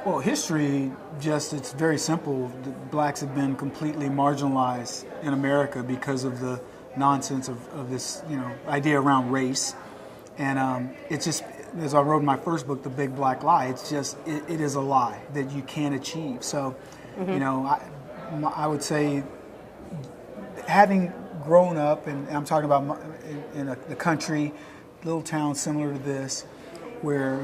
Well, history, it's very simple. The blacks have been completely marginalized in America because of the nonsense of this, idea around race. And it's just, as I wrote in my first book, The Big Black Lie, it is a lie that you can't achieve. So, I would say, having grown up, and I'm talking about in the country, little town similar to this, where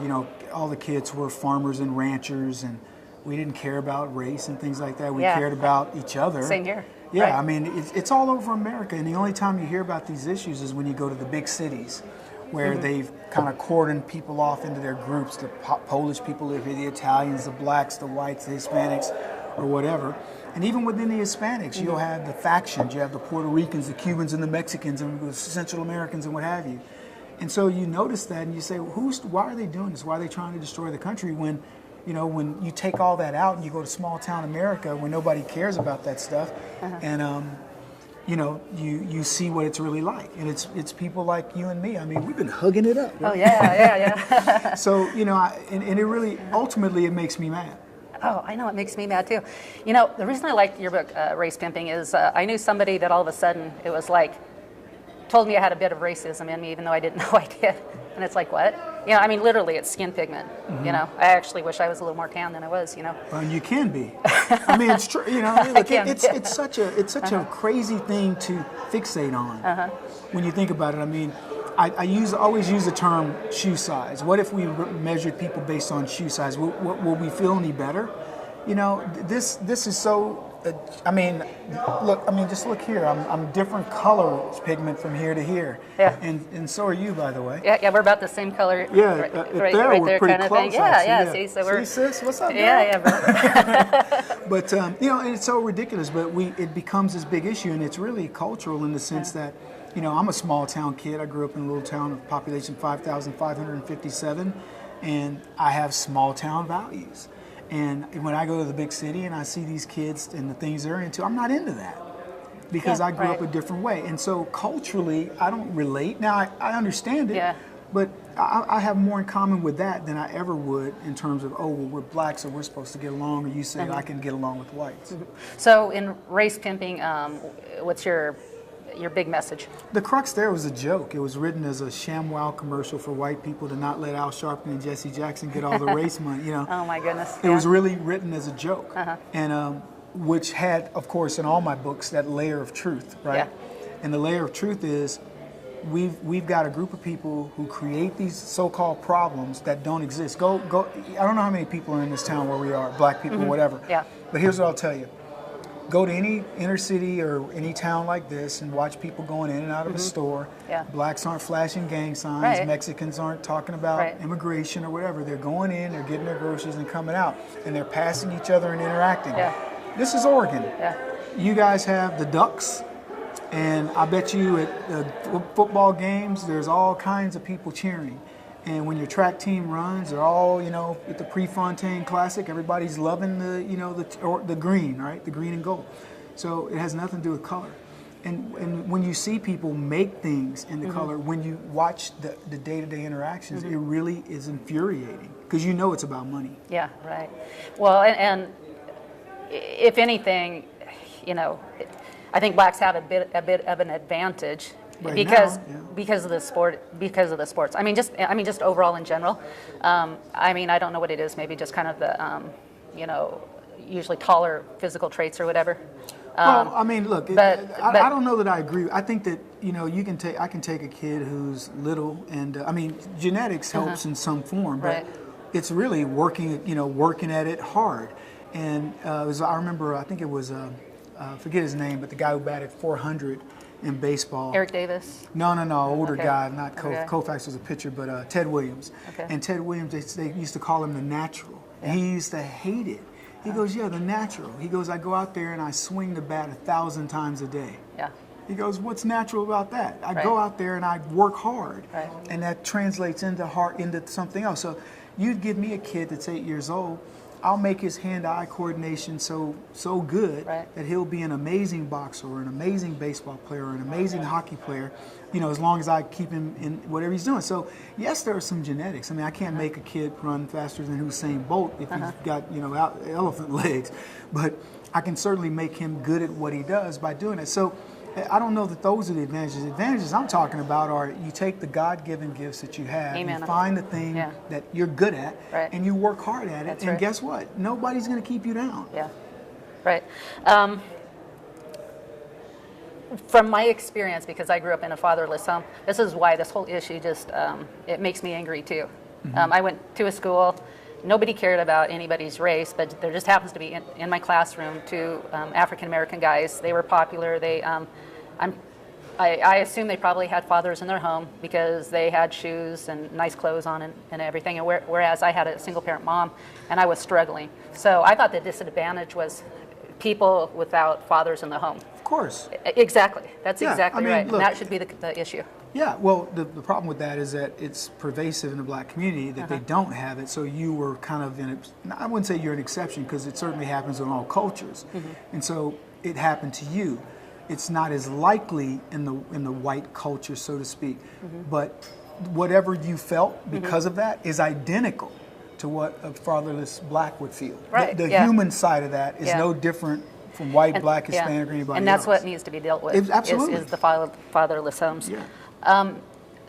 all the kids were farmers and ranchers, and we didn't care about race and things like that. We cared about each other. Same here. Yeah, right. I mean, it's all over America, and the only time you hear about these issues is when you go to the big cities, where they've kind of cordoned people off into their groups. The Polish people live here, the Italians, the blacks, the whites, the Hispanics, or whatever. And even within the Hispanics, you'll have the factions. You have the Puerto Ricans, the Cubans, and the Mexicans, and the Central Americans, and what have you. And so you notice that, and you say, why are they doing this? Why are they trying to destroy the country when, when you take all that out and you go to small town America where nobody cares about that stuff, and you see what it's really like, and it's people like you and me. I mean, we've been hugging it up. Right? Oh yeah. So and it really ultimately it makes me mad. Oh, I know, it makes me mad too. The reason I liked your book, Race Pimping, is I knew somebody that all of a sudden it was like, told me I had a bit of racism in me, even though I didn't know I did. And it's like, what? I mean, literally, it's skin pigment. I actually wish I was a little more tan than I was. Well, and you can be. I mean, it's true. It's such a crazy thing to fixate on when you think about it. I mean, I always use the term shoe size. What if we measured people based on shoe size? Will we feel any better? This is so. I mean, look. I mean, just look here. I'm different color pigment from here to here. Yeah. And so are you, by the way. Yeah. We're about the same color. Yeah. Right we're there, pretty kind of close. thing. Yeah. See, so we're. See, sis, what's up? Yeah, bro. But and it's so ridiculous. But it becomes this big issue, and it's really cultural in the sense that, I'm a small town kid. I grew up in a little town of population 5,557, and I have small town values. And when I go to the big city and I see these kids and the things they're into, I'm not into that because I grew up a different way. And so culturally, I don't relate. Now, I understand it, but I have more in common with that than I ever would in terms of, we're black, so we're supposed to get along, or you say I can get along with whites. So in Race Pimping, what's your big message? The crux there was a joke. It was written as a ShamWow commercial for white people to not let Al Sharpton and Jesse Jackson get all the race money. Oh my goodness! It was really written as a joke, and which had, of course, in all my books, that layer of truth, right? Yeah. And the layer of truth is, we've got a group of people who create these so-called problems that don't exist. Go! I don't know how many people are in this town where we are, black people, whatever. Yeah. But here's what I'll tell you. Go to any inner city or any town like this and watch people going in and out of a store. Yeah. Blacks aren't flashing gang signs. Right. Mexicans aren't talking about immigration or whatever. They're going in, they're getting their groceries and coming out. And they're passing each other and interacting. Yeah. This is Oregon. Yeah. You guys have the Ducks. And I bet you at football games, there's all kinds of people cheering. And when your track team runs, they're all, at the Prefontaine Classic, everybody's loving the green, right? The green and gold. So it has nothing to do with color. And when you see people make things in the color, when you watch the day-to-day interactions, it really is infuriating because it's about money. Yeah, right. Well, and if anything, I think blacks have a bit of an advantage. Right because of the sports. I mean, just overall in general. I mean, I don't know what it is. Maybe just kind of the, usually taller physical traits or whatever. Well, I mean, look, I don't know that I agree. I think that I can take a kid who's little, and I mean, genetics helps in some form, but it's really working at it hard. And I remember, I think it was forget his name, but the guy who batted 400. In baseball. Eric Davis? No, older guy, not Koufax was a pitcher, but Ted Williams. Okay. And Ted Williams, they used to call him the natural. Yeah. He used to hate it. He goes, the natural. He goes, I go out there and I swing the bat 1,000 times a day. Yeah. He goes, what's natural about that? I go out there and I work hard. Right. And that translates into something else. So, you'd give me a kid that's 8 years old, I'll make his hand-eye coordination so good Right. that he'll be an amazing boxer or an amazing baseball player or an amazing hockey player, as long as I keep him in whatever he's doing. So yes, there are some genetics. I mean, I can't make a kid run faster than Usain Bolt if he's got elephant legs, but I can certainly make him good at what he does by doing it. So I don't know that those are the advantages. The advantages I'm talking about are you take the God-given gifts that you have, Amen. you find the thing that you're good at, Right. and you work hard at it. That's and right. guess what? Nobody's going to keep you down. Yeah, right. From my experience, because I grew up in a fatherless home, this is why this whole issue just, it makes me angry too. I went to a school, nobody cared about anybody's race, but there just happens to be in my classroom two African-American guys. They were popular. I assume they probably had fathers in their home because they had shoes and nice clothes on and everything, and whereas I had a single-parent mom and I was struggling. So I thought the disadvantage was people without fathers in the home. Of course. Exactly. That's Yeah, exactly I mean, right. look, And that should be the issue. Yeah, well, the problem with that is that it's pervasive in the black community that they don't have it. So you were kind of I wouldn't say you're an exception because it certainly happens in all cultures. And so it happened to you. It's not as likely in the white culture, so to speak. But whatever you felt because of that is identical to what a fatherless black would feel. Right, The yeah. human side of that is no different from white, black, Hispanic, or anybody And that's else. what needs to be dealt with. Absolutely. Is the fatherless homes. Yeah.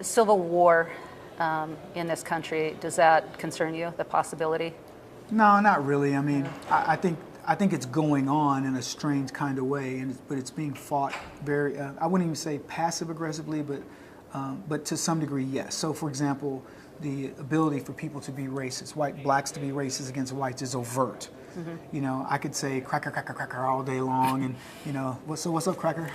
Civil war in this country, does that concern you, the possibility? No, not really. I mean, I think it's going on in a strange kind of way, but it's being fought very. I wouldn't even say passive aggressively, but to some degree, yes. So, for example, the ability for people to be racist, blacks to be racist against whites, is overt. I could say cracker, cracker, cracker all day long, and what's up, cracker?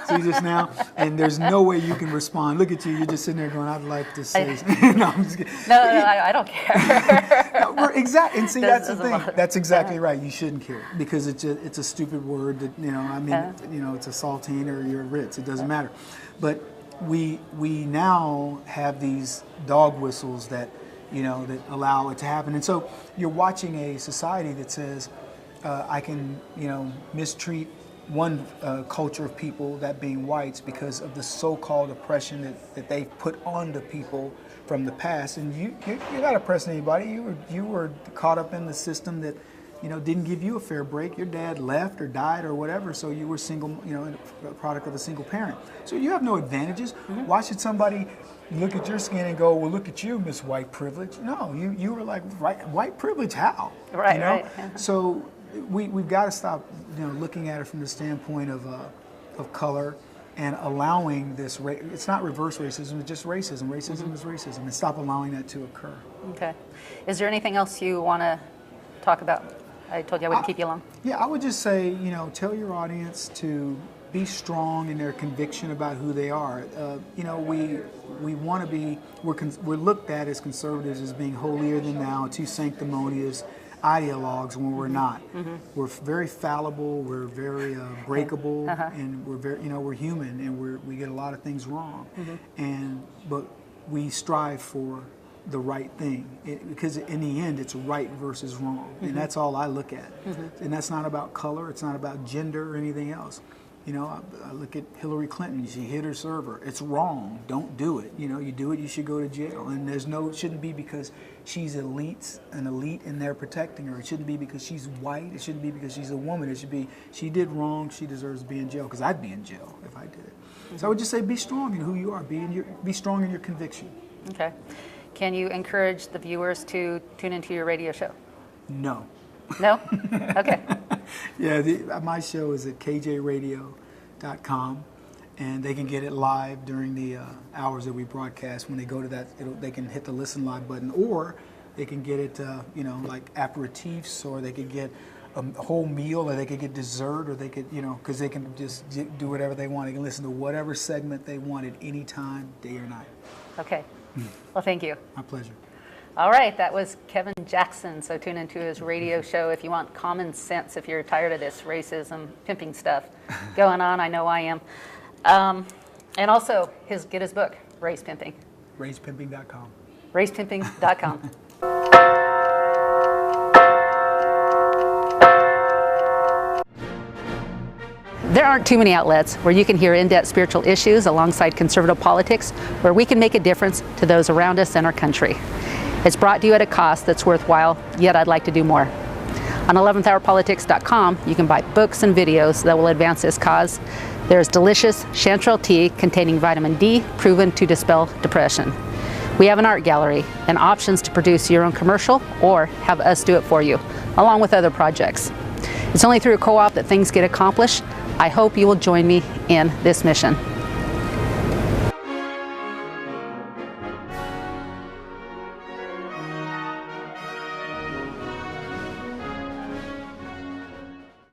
See this now, and there's no way you can respond. Look at you, you're just sitting there going, I'd like to say. No, I'm just kidding. No, I don't care. Exactly, and see, that's the thing. Doesn't That's exactly right. You shouldn't care because it's a stupid word that it's a saltine or you're a Ritz. It doesn't matter, but we now have these dog whistles that allow it to happen. And so you're watching a society that says, I can, mistreat one culture of people, that being whites, because of the so-called oppression that they've put onto people from the past. And you're not oppressing anybody. You were caught up in the system that, didn't give you a fair break. Your dad left or died or whatever, so you were single, a product of a single parent. So you have no advantages. Why should somebody look at your skin and go, well, look at you, Miss White Privilege? No, you were like, white privilege, how? Right, right. So we've got to stop, looking at it from the standpoint of color and allowing this. It's not reverse racism; it's just racism. Racism is racism, and stop allowing that to occur. Okay. Is there anything else you want to talk about? I told you I wouldn't keep you long. Yeah, I would just say, tell your audience to be strong in their conviction about who they are. We want to be, we're looked at as conservatives as being holier than thou, too sanctimonious ideologues when we're not. We're very fallible, we're very breakable, and we're very, we're human, and we get a lot of things wrong. But we strive for the right thing, because in the end it's right versus wrong, and that's all I look at. And that's not about color, it's not about gender or anything else. I look at Hillary Clinton. She hit her server. It's wrong. Don't do it. You do it, you should go to jail. And it shouldn't be because she's an elite and they're protecting her. It shouldn't be because she's white. It shouldn't be because she's a woman. It should be she did wrong. She deserves to be in jail, because I'd be in jail if I did it. So I would just say be strong in who you are. Be strong in your conviction. Okay. Can you encourage the viewers to tune into your radio show? No. No? Okay. Yeah, my show is at kjradio.com, and they can get it live during the hours that we broadcast. When they go to that, they can hit the listen live button, or they can get it, like aperitifs, or they could get a whole meal, or they could get dessert, or they could, because they can just do whatever they want. They can listen to whatever segment they want at any time, day or night. Okay. Well, thank you. My pleasure. All right, that was Kevin Jackson. So tune into his radio show if you want common sense, if you're tired of this racism, pimping stuff going on. I know I am. And also, get his book, Race Pimping. RacePimping.com. RacePimping.com. There aren't too many outlets where you can hear in-depth spiritual issues alongside conservative politics, where we can make a difference to those around us and our country. It's brought to you at a cost that's worthwhile, yet I'd like to do more. On 11thhourpolitics.com, you can buy books and videos that will advance this cause. There's delicious chanterelle tea containing vitamin D, proven to dispel depression. We have an art gallery and options to produce your own commercial or have us do it for you, along with other projects. It's only through a co-op that things get accomplished. I hope you will join me in this mission.